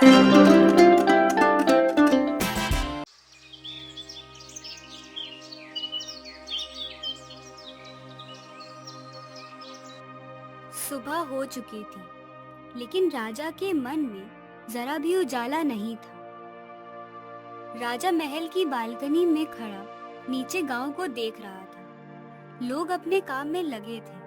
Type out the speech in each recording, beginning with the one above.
सुबह हो चुकी थी, लेकिन राजा के मन में जरा भी उजाला नहीं था। राजा महल की बालकनी में खड़ा नीचे गांव को देख रहा था। लोग अपने काम में लगे थे,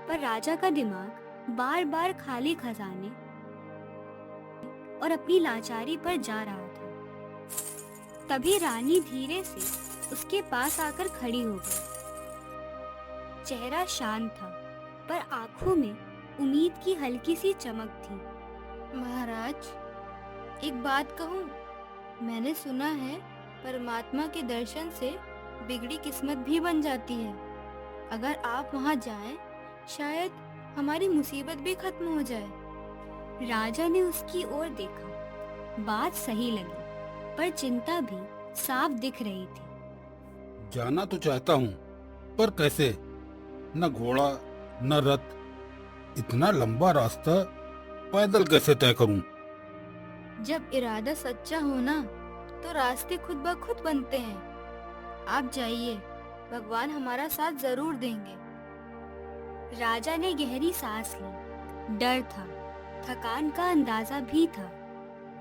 पर राजा का दिमाग बार बार खाली खजाने और अपनी लाचारी पर जा रहा था। तभी रानी धीरे से उसके पास आकर खड़ी हो गई। चेहरा शांत था, पर आंखों में उम्मीद की हल्की सी चमक थी। महाराज, एक बात कहूँ? मैंने सुना है परमात्मा के दर्शन से बिगड़ी किस्मत भी बन जाती है। अगर आप वहाँ जाएं, शायद हमारी मुसीबत भी खत्म हो जाए। राजा ने उसकी ओर देखा। बात सही लगी, पर चिंता भी साफ दिख रही थी। जाना तो चाहता हूँ, पर कैसे? न घोड़ा न रथ, इतना लंबा रास्ता पैदल कैसे तय करूं? जब इरादा सच्चा हो ना, तो रास्ते खुद ब खुद बनते हैं। आप जाइए, भगवान हमारा साथ जरूर देंगे। राजा ने गहरी सांस ली। डर था, थकान का अंदाजा भी था,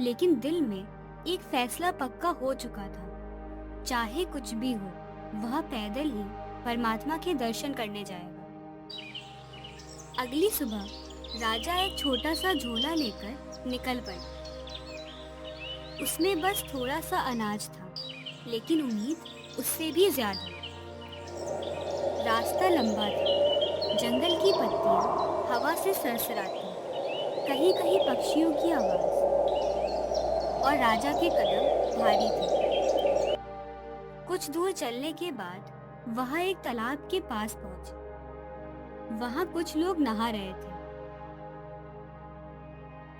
लेकिन दिल में एक फैसला पक्का हो चुका था। चाहे कुछ भी हो, वह पैदल ही परमात्मा के दर्शन करने जाएगा। अगली सुबह राजा एक छोटा सा झोला लेकर निकल पड़ा। उसमें बस थोड़ा सा अनाज था, लेकिन उम्मीद उससे भी ज्यादा। रास्ता लंबा था, जंगल की पत्तियां हवा से सरसराती, कहीं कहीं पक्षियों की आवाज, और राजा के कदम भारी थे। कुछ दूर चलने के बाद वह एक तालाब के पास पहुंचे। वहां कुछ लोग नहा रहे थे।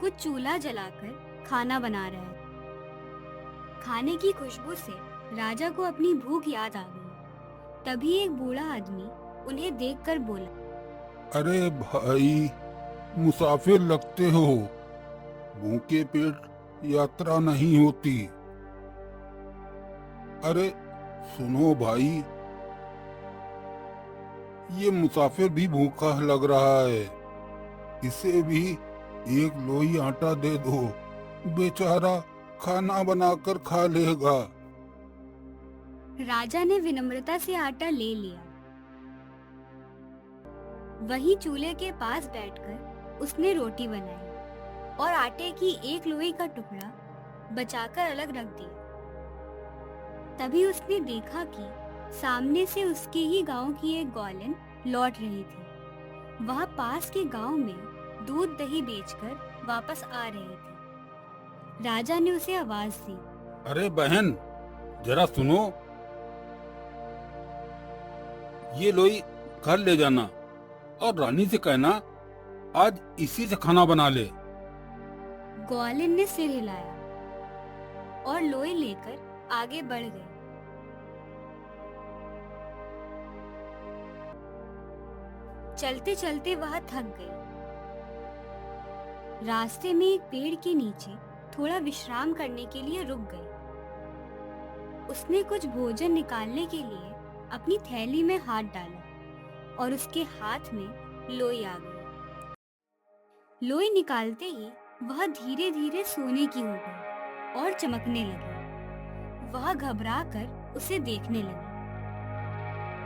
कुछ चूल्हा जलाकर खाना बना रहे थे। खाने की खुशबू से राजा को अपनी भूख याद आ गई। तभी एक बूढ़ा आदमी उन्हें देखकर बोला, अरे भाई, मुसाफिर लगते हो। भूखे पेट यात्रा नहीं होती। अरे सुनो भाई, ये मुसाफिर भी भूखा लग रहा है। इसे भी एक लोई आटा दे दो, बेचारा खाना बनाकर खा लेगा। राजा ने विनम्रता से आटा ले लिया। वहीं चूल्हे के पास बैठकर उसने रोटी बनाई और आटे की एक लोई का टुकड़ा बचाकर अलग रख दिया। तभी उसने देखा कि सामने से उसके ही गांव की एक ग्वालिन लौट रही थी। वह पास के गांव में दूध दही बेचकर वापस आ रही थी। राजा ने उसे आवाज दी, अरे बहन, जरा सुनो। ये लोई घर ले जाना और रानी से कहना आज इसी से खाना बना ले। ग्वालिन ने सिर हिलाया और लोई लेकर आगे बढ़ गई। चलते चलते वह थक गई। रास्ते में एक पेड़ के नीचे थोड़ा विश्राम करने के लिए रुक गई। उसने कुछ भोजन निकालने के लिए अपनी थैली में हाथ डाला और उसके हाथ में लोई आ गई। लोई निकालते ही वह धीरे धीरे सोने की हो गई और चमकने लगी। वह घबरा कर उसे देखने लगी।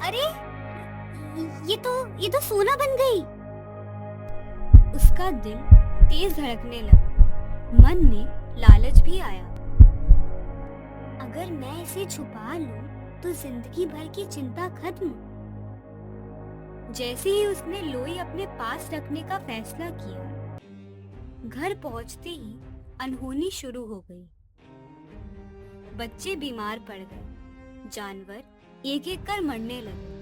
अरे ये तो सोना बन गई। उसका दिल तेज धड़कने लगा। मन में लालच भी आया। अगर मैं इसे छुपा लूं तो जिंदगी भर की चिंता खत्म। जैसे ही उसने लोई अपने पास रखने का फैसला किया, घर पहुंचते ही अनहोनी शुरू हो गई। बच्चे बीमार पड़ गए, जानवर एक एक कर मरने लगे।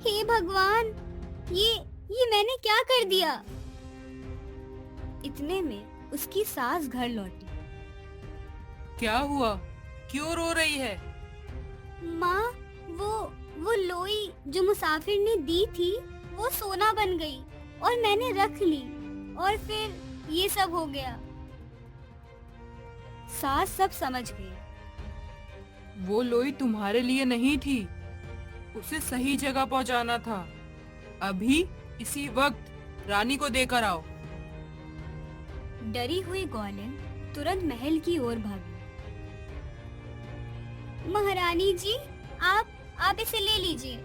हे भगवान, ये मैंने क्या कर दिया? इतने में उसकी सास घर लौटी। क्या हुआ? क्यों रो रही है? माँ, वो लोई जो मुसाफिर ने दी थी, वो सोना बन गई। और मैंने रख ली और फिर ये सब हो गया। सास सब समझ गई। वो लोई तुम्हारे लिए नहीं थी, उसे सही जगह पहुंचाना था। अभी इसी वक्त रानी को देकर आओ। डरी हुई ग्वालिन तुरंत महल की ओर भागी। महारानी जी, आप इसे ले लीजिए।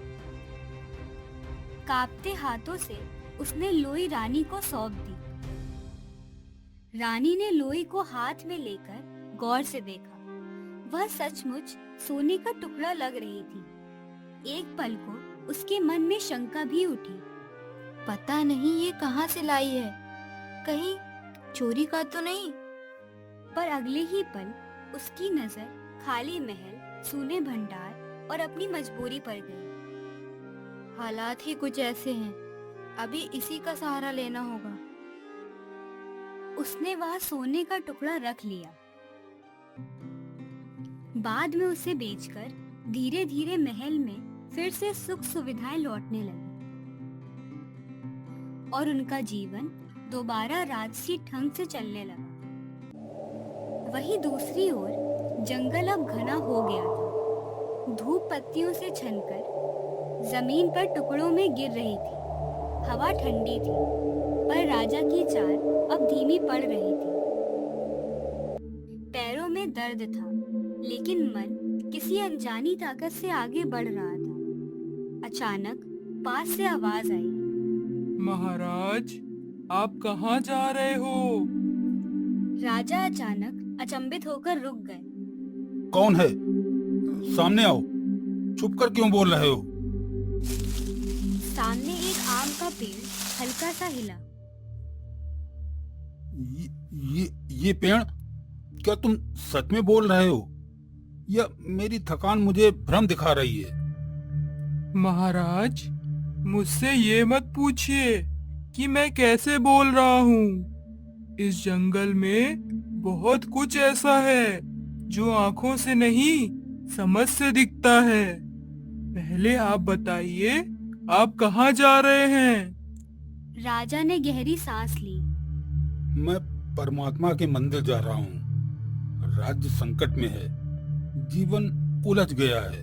कांपते हाथों से उसने लोई रानी को सौंप दी। रानी ने लोई को हाथ में लेकर गौर से देखा। वह सचमुच सोने का टुकड़ा लग रही थी। एक पल को उसके मन में शंका भी उठी। पता नहीं ये कहाँ से लाई है, कहीं चोरी का तो नहीं। पर अगले ही पल उसकी नजर खाली महल, सूने भंडार और अपनी मजबूरी पर गई। हालात ही कुछ ऐसे हैं, अभी इसी का सहारा लेना होगा। उसने वह सोने का टुकड़ा रख लिया। बाद में उसे बेचकर धीरे धीरे महल में फिर से सुख सुविधाएं लौटने लगी और उनका जीवन दोबारा राजसी ढंग से चलने लगा। वहीं दूसरी ओर जंगल अब घना हो गया था। धूप पत्तियों से छनकर जमीन पर टुकड़ों में गिर रही थी। हवा ठंडी थी, पर राजा की चाल अब धीमी पड़ रही थी। पैरों में दर्द था, लेकिन मन किसी अनजानी ताकत से आगे बढ़ रहा था। अचानक पास से आवाज आई। महाराज, आप कहाँ जा रहे हो? राजा अचानक अचंभित होकर रुक गए। कौन है? सामने आओ। छुप कर क्यों बोल रहे हो? सामने एक आम का पेड़ हल्का सा हिला। ये पेड़? क्या तुम सच में बोल रहे हो या मेरी थकान मुझे भ्रम दिखा रही है? महाराज, मुझसे ये मत पूछिए कि मैं कैसे बोल रहा हूँ। इस जंगल में बहुत कुछ ऐसा है जो आंखों से नहीं, समझ से दिखता है। पहले आप बताइए, आप कहाँ जा रहे हैं? राजा ने गहरी सांस ली। मैं परमात्मा के मंदिर जा रहा हूँ। राज्य संकट में है, जीवन उलझ गया है,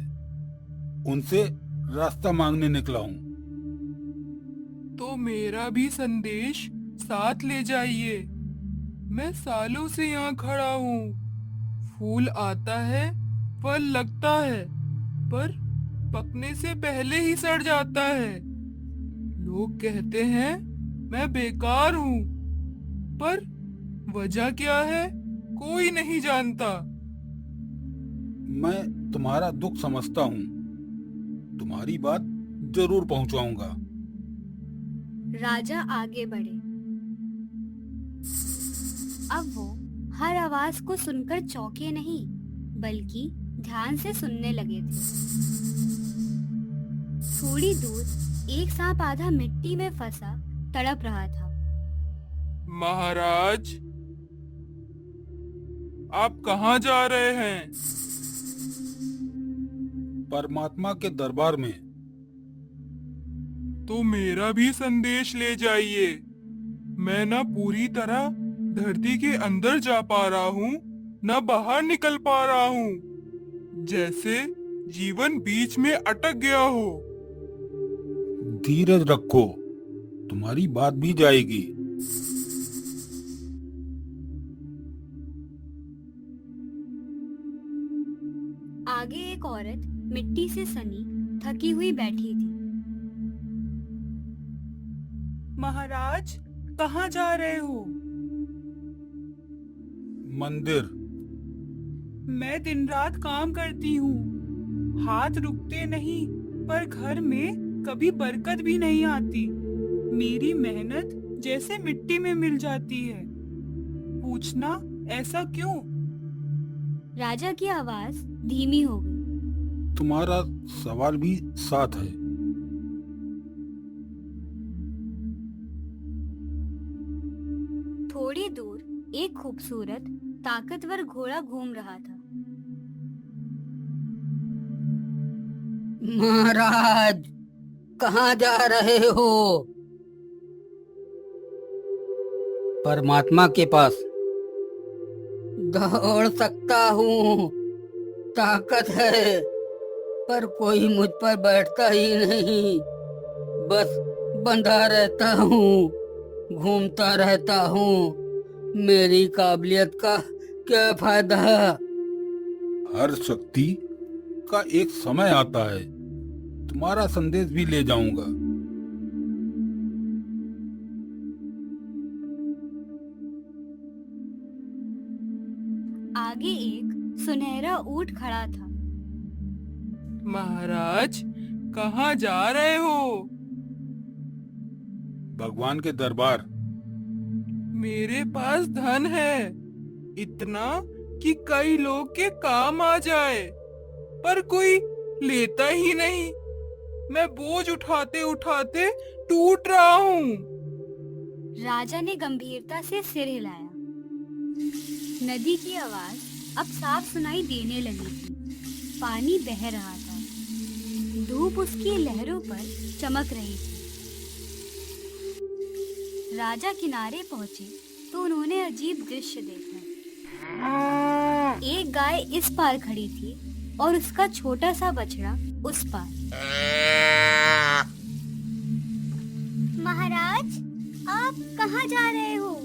उनसे रास्ता मांगने निकला हूँ। तो मेरा भी संदेश साथ ले जाइए। मैं सालों से यहाँ खड़ा हूँ। फूल आता है, फल लगता है, पर पकने से पहले ही सड़ जाता है। लोग कहते हैं मैं बेकार हूँ, पर वजह क्या है कोई नहीं जानता। मैं तुम्हारा दुख समझता हूँ, तुम्हारी बात जरूर पहुँचाऊंगा। राजा आगे बढ़े। अब वो हर आवाज को सुनकर चौंके नहीं, बल्कि ध्यान से सुनने लगे थे। थोड़ी दूर एक सांप आधा मिट्टी में फंसा तड़प रहा था। महाराज, आप कहाँ जा रहे हैं? परमात्मा के दरबार में। तो मेरा भी संदेश ले जाइए। मैं न पूरी तरह धरती के अंदर जा पा रहा हूँ, न बाहर निकल पा रहा हूँ। जैसे जीवन बीच में अटक गया हो। धीरज रखो, तुम्हारी बात भी जाएगी। आगे एक औरत मिट्टी से सनी थकी हुई बैठी थी। महाराज, कहाँ जा रहे हो? मंदिर। मैं दिन रात काम करती हूँ, हाथ रुकते नहीं, पर घर में कभी बरकत भी नहीं आती। मेरी मेहनत जैसे मिट्टी में मिल जाती है। पूछना ऐसा क्यों? राजा की आवाज धीमी हो गई। तुम्हारा सवाल भी साथ है। थोड़ी दूर एक खूबसूरत ताकतवर घोड़ा घूम रहा था। महाराज, कहाँ जा रहे हो? परमात्मा के पास दौड़ सकता हूँ, ताकत है, पर कोई मुझ पर बैठता ही नहीं। बस बंधा रहता हूँ, घूमता रहता हूँ। मेरी काबिलियत का क्या फायदा? हर शक्ति का एक समय आता है। तुम्हारा संदेश भी ले जाऊंगा। आगे एक सुनहरा ऊंट खड़ा था। महाराज, कहाँ जा रहे हो? भगवान के दरबार। मेरे पास धन है, इतना कि कई लोग के काम आ जाए, पर कोई लेता ही नहीं। मैं बोझ उठाते उठाते टूट रहा हूँ। राजा ने गंभीरता से सिर हिलाया। नदी की आवाज अब साफ सुनाई देने लगी थी। पानी बह रहा था, धूप उसकी लहरों पर चमक रही थी। राजा किनारे पहुंचे तो उन्होंने अजीब दृश्य देखा। एक गाय इस पार खड़ी थी और उसका छोटा सा बछड़ा उस पार। महाराज, आप कहाँ जा रहे हो?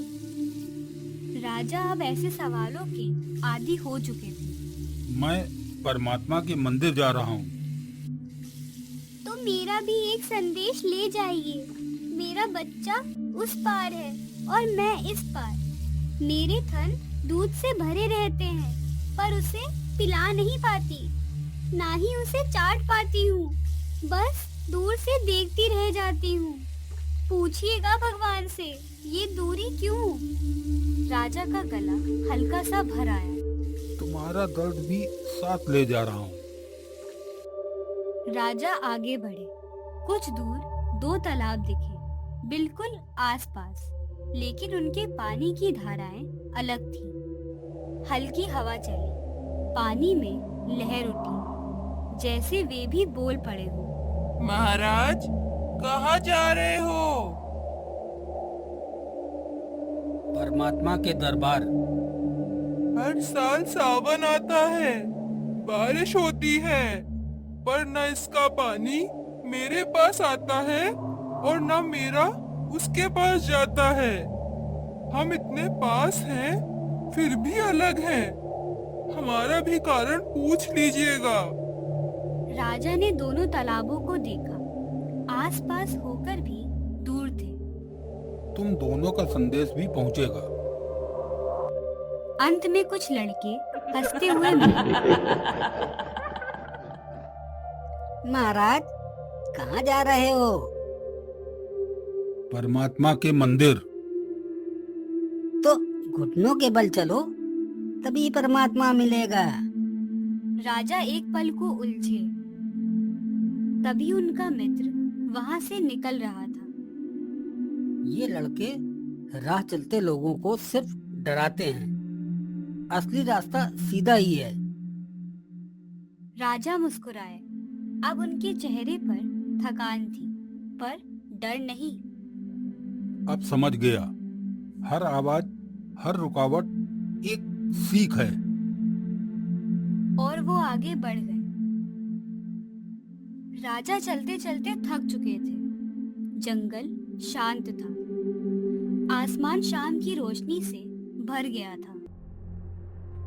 राजा अब ऐसे सवालों के आदी हो चुके थे। मैं परमात्मा के मंदिर जा रहा हूँ। तो मेरा भी एक संदेश ले जाइए। मेरा बच्चा उस पार है और मैं इस पार। मेरे थन दूध से भरे रहते हैं, पर उसे पिला नहीं पाती, ना ही उसे चाट पाती हूँ। बस दूर से देखती रह जाती हूँ। पूछिएगा भगवान से, ये दूरी क्यों? राजा का गला हल्का सा भर आया। तुम्हारा दर्द भी साथ ले जा रहा हूँ। राजा आगे बढ़े। कुछ दूर दो तालाब दिखे, बिल्कुल आसपास, लेकिन उनके पानी की धाराएं अलग थीं। हल्की हवा चली, पानी में लहर उठी, जैसे वे भी बोल पड़े हो। महाराज, कहाँ जा रहे हो? परमात्मा के दरबार। हर साल सावन आता है, बारिश होती है, पर न इसका पानी मेरे पास आता है और न मेरा उसके पास जाता है। हम इतने पास हैं, फिर भी अलग हैं। हमारा भी कारण पूछ लीजिएगा। राजा ने दोनों तालाबों को देखा, आसपास होकर भी दूर थे। तुम दोनों का संदेश भी पहुँचेगा। अंत में कुछ लड़के हंसते हुए मिले। महाराज, कहाँ जा रहे हो? परमात्मा के मंदिर। तो घुटनों के बल चलो, तभी परमात्मा मिलेगा। राजा एक पल को उलझे। तभी उनका मित्र वहां से निकल रहा था। ये लड़के राह चलते लोगों को सिर्फ डराते हैं, असली रास्ता सीधा ही है। राजा मुस्कुराए। अब उनके चेहरे पर थकान थी, पर डर नहीं। अब समझ गया, हर आवाज, हर रुकावट एक सीख है। और वो आगे बढ़ गए। राजा चलते चलते थक चुके थे। जंगल शांत था, आसमान शाम की रोशनी से भर गया था।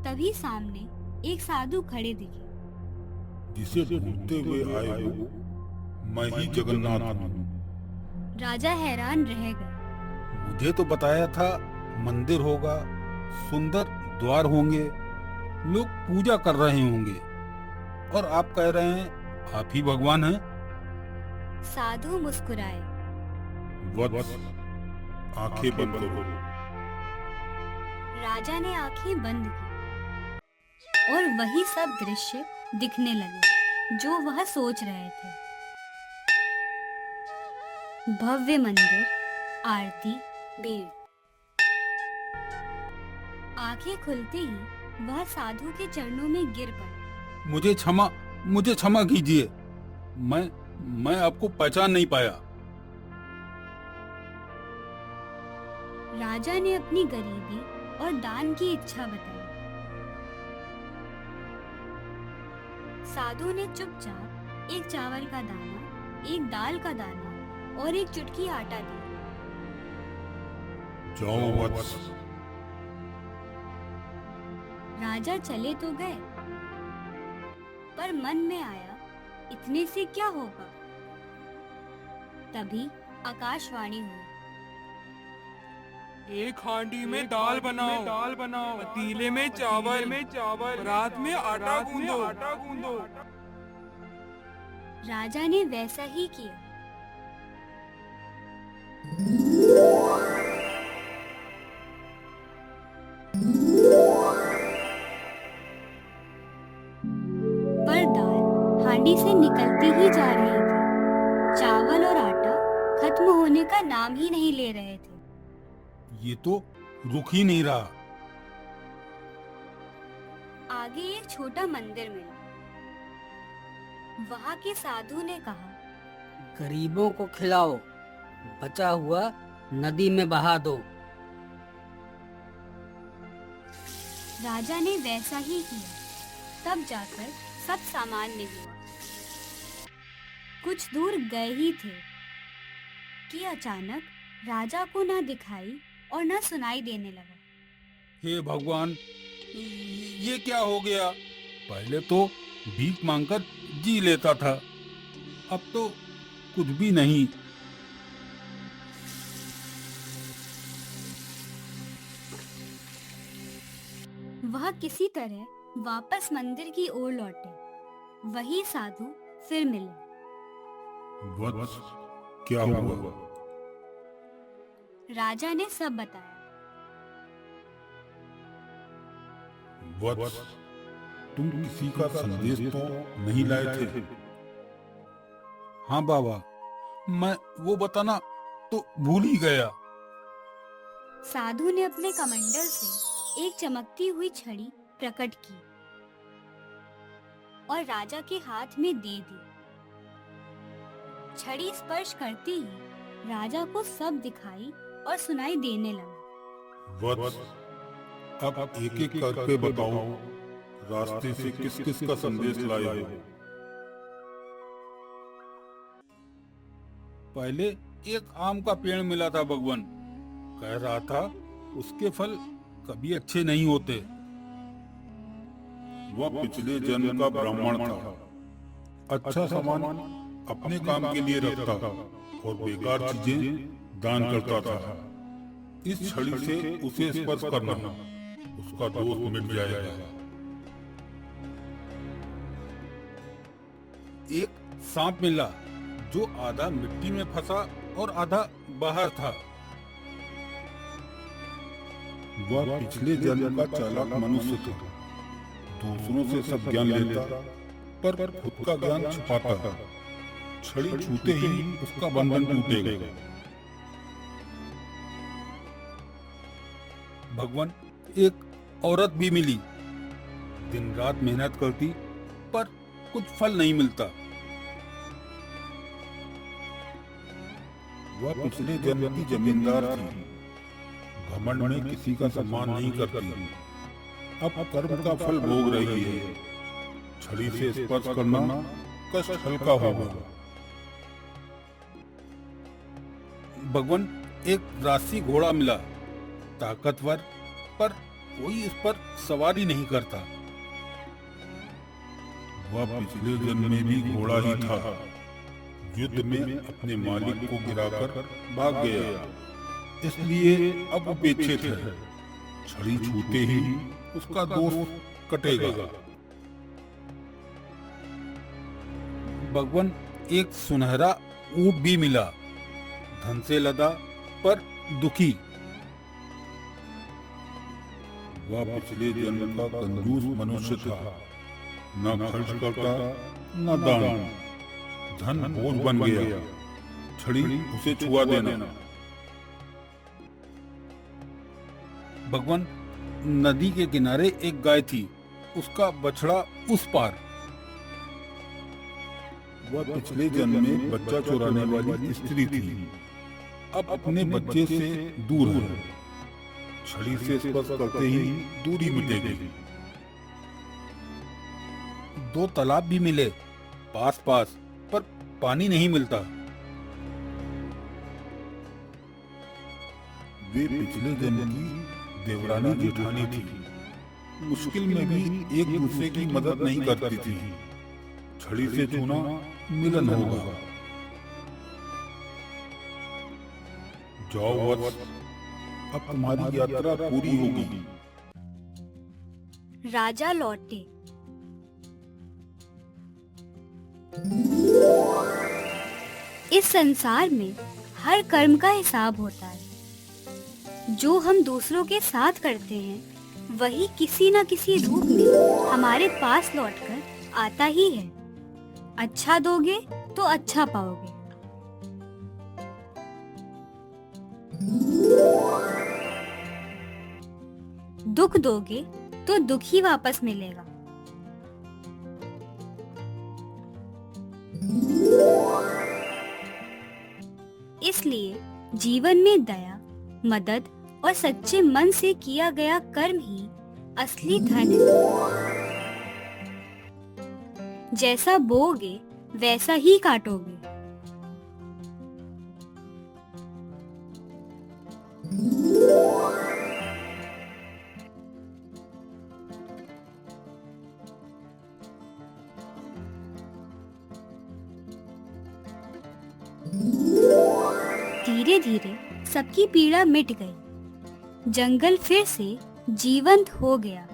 तभी सामने एक साधु खड़े दिखे। जिसे ढूंढते हुए आए हो, मैं ही जगन्नाथ हूँ। राजा हैरान रह गए। मुझे तो बताया था मंदिर होगा, सुंदर द्वार होंगे, लोग पूजा कर रहे होंगे, और आप कह रहे हैं आप ही भगवान हैं। साधु मुस्कुराए। वत्स, आंखें बंद करो। राजा ने आंखें बंद की और वही सब दृश्य दिखने लगे जो वह सोच रहे थे। भव्य मंदिर, आरती, भीड़। आंखें खुलते ही वह साधु के चरणों में गिर पड़ा। मुझे क्षमा कीजिए, मैं आपको पहचान नहीं पाया। राजा ने अपनी गरीबी और दान की इच्छा बताई। साधु ने चुपचाप एक चावल का दाना, एक दाल का दाना और एक चुटकी आटा दिया। जाओ वत्स। राजा चले तो गए, पर मन में आया इतने से क्या होगा। तभी आकाशवाणी हुई। एक हांडी में दाल बनाओ, पतीले में चावल, रात में आटा गूंदो। राजा ने वैसा ही किया। पर दाल हांडी से निकलती ही जा रही थी। चावल और आटा खत्म होने का नाम ही नहीं ले रहे थे। ये तो रुक ही नहीं रहा। आगे एक छोटा मंदिर मिला। वहाँ के साधु ने कहा, गरीबों को खिलाओ, बचा हुआ नदी में बहा दो। राजा ने वैसा ही किया। तब जाकर सब सामान्य हुआ। कुछ दूर गए ही थे कि अचानक राजा को ना दिखाई और ना सुनाई देने लगा। हे भगवान, ये क्या हो गया? पहले तो भीख मांगकर जी लेता था, अब तो कुछ भी नहीं। वह किसी तरह वापस मंदिर की ओर लौटे। वही साधु फिर मिले। वत्स, क्या हुआ? राजा ने सब बताया। वत्स, तुम किसी का संदेश तो नहीं लाए थे? हाँ बाबा, मैं वो बताना तो भूल ही गया। साधु ने अपने कमंडल से एक चमकती हुई छड़ी प्रकट की और राजा के हाथ में दे दी। छड़ी स्पर्श करते ही राजा को सब दिखाई और सुनाई देने लगा। वत्स, अब एक एक करके बताओ, रास्ते से किस किस का संदेश लाए हो? पहले एक आम का पेड़ मिला था भगवान। कह रहा था उसके फल कभी अच्छे नहीं होते। वह पिछले जन्म का ब्राह्मण था। अच्छा सामान अपने काम के लिए रखता और बेकार चीजें दान करता था। इस छड़ी से उसे स्पर्श करना, उसका दोष मिट जाएगा। एक सांप मिला जो आधा मिट्टी में फंसा और आधा बाहर था। वह पिछले जन्म का चालाक मनुष्य था। दूसरों से सब ज्ञान लेता, पर खुद का ज्ञान छुपाता। छड़ी छूते ही उसका बंधन टूटेगा। भगवान, एक औरत भी मिली। दिन रात मेहनत करती, पर कुछ फल नहीं मिलता। वह पिछले जन्म की जमींदार थी। घमंड में किसी का सम्मान नहीं करती। अब कर्म का फल भोग रही है। छड़ी से स्पर्श करना कष्ट हल्का होगा। भगवान, एक राशि घोड़ा मिला, ताकतवर, पर कोई इस पर सवारी नहीं करता। वह पिछले जन्म में भी घोड़ा ही था। युद्ध में अपने मालिक को गिराकर भाग गया, इसलिए अब उपेक्षित है। छड़ी छूते ही उसका दोष कटेगा। भगवान, एक सुनहरा ऊंट भी मिला, धन से लदा पर दुखी। वह पिछले जन्म का कंजूस मनुष्य था। न खर्च करता, न दान। धन बोझ बन गया। छड़ी उसे छुआ देना। भगवान, नदी के किनारे एक गाय थी, उसका बछड़ा उस पार। वह पिछले जन्म में बच्चा चुराने वाली स्त्री थी। अब अपने बच्चे से दूर है। छड़ी से स्पर्श करते ही दूरी मिटेगी। 2 तालाब भी मिले पास पास, पर पानी नहीं मिलता। वे पिछले जन्म की देवरानी जेठानी थी। मुश्किल में भी एक दूसरे की मदद नहीं करती थी। छड़ी से छूना मिलन होगा। जाओ वत्स, अब तुम्हारी यात्रा पूरी होगी। राजा लौटे। इस संसार में हर कर्म का हिसाब होता है। जो हम दूसरों के साथ करते हैं वही किसी न किसी रूप में हमारे पास लौटकर आता ही है। अच्छा दोगे तो अच्छा पाओगे। दुख दोगे तो दुख ही वापस मिलेगा। इसलिए जीवन में दया, मदद और सच्चे मन से किया गया कर्म ही असली धन है। जैसा बोओगे वैसा ही काटोगे। धीरे धीरे सबकी पीड़ा मिट गई। जंगल फिर से जीवंत हो गया।